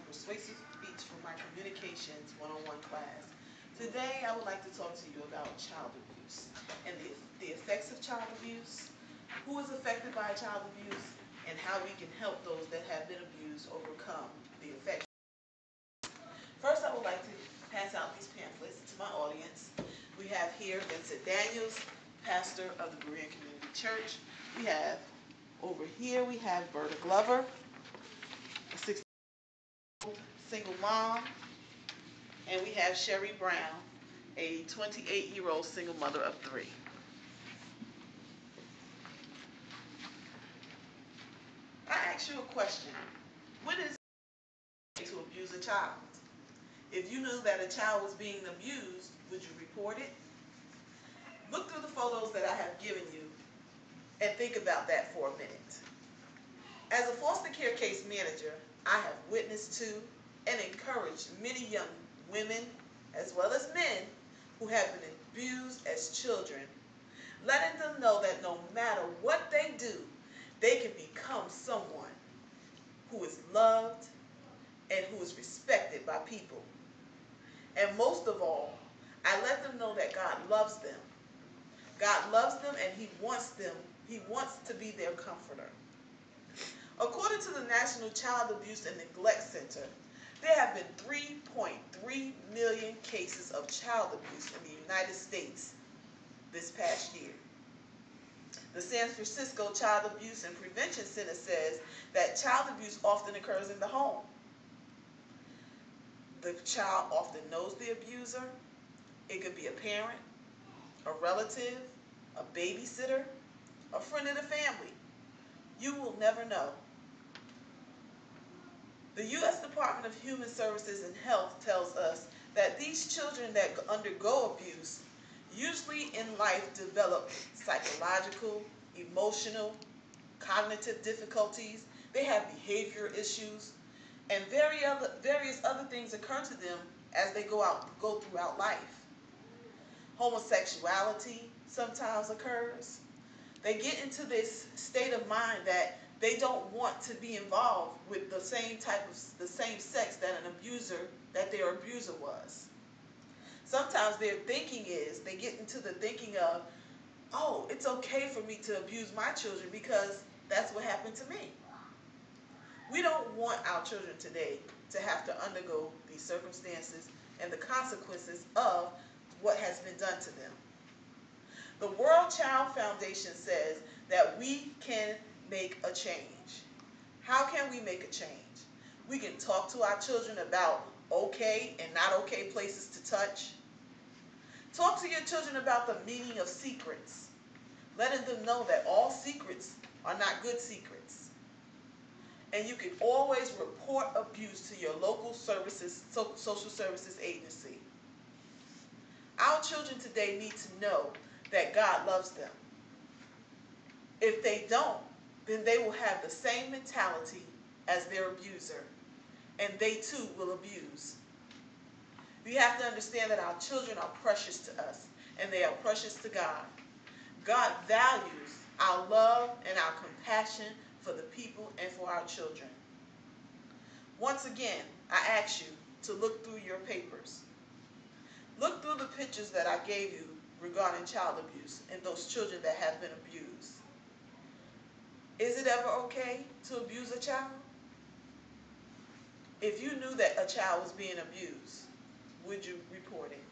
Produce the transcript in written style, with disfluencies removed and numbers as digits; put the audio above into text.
Persuasive Speech for my Communications 101 class. Today I would like to talk to you about child abuse and the effects of child abuse, who is affected by child abuse, and how we can help those that have been abused overcome the effects. First, I would like to pass out these pamphlets to my audience. We have here Vincent Daniels, pastor of the Berean Community Church. We have over here, we have Berta Glover, a 60-year-old single mom, and we have Sherry Brown, a 28-year-old single mother of 3. I ask you a question. What is it to abuse a child? If you knew that a child was being abused, would you report it? Look through the photos that I have given you and think about that for a minute. As a foster care case manager, I have witnessed to and encouraged many young women as well as men who have been abused as children, letting them know that no matter what they do, they can become someone who is loved and who is respected by people. And most of all, I let them know that God loves them. God loves them and He wants to be their comforter. According to the National Child Abuse and Neglect Center, there have been 3.3 million cases of child abuse in the United States this past year. The San Francisco Child Abuse and Prevention Center says that child abuse often occurs in the home. The child often knows the abuser. It could be a parent, a relative, a babysitter, a friend of the family. You will never know. The U.S. Department of Human Services and Health tells us that these children that undergo abuse usually in life develop psychological, emotional, cognitive difficulties. They have behavior issues, and various other things occur to them as they go throughout life. Homosexuality sometimes occurs. They get into this state of mind that they don't want to be involved with the same sex that their abuser was. Sometimes their thinking is, they get into the thinking of, oh, it's okay for me to abuse my children because that's what happened to me. We don't want our children today to have to undergo these circumstances and the consequences of what has been done to them. The World Child Foundation says that we can make a change. How can we make a change? We can talk to our children about okay and not okay places to touch. Talk to your children about the meaning of secrets, letting them know that all secrets are not good secrets. And you can always report abuse to your local social services agency. Our children today need to know that God loves them. If they don't, then they will have the same mentality as their abuser, and they too will abuse. We have to understand that our children are precious to us, and they are precious to God. God values our love and our compassion for the people and for our children. Once again, I ask you to look through your papers. Look through the pictures that I gave you regarding child abuse and those children that have been abused. Is it ever okay to abuse a child? If you knew that a child was being abused, would you report it?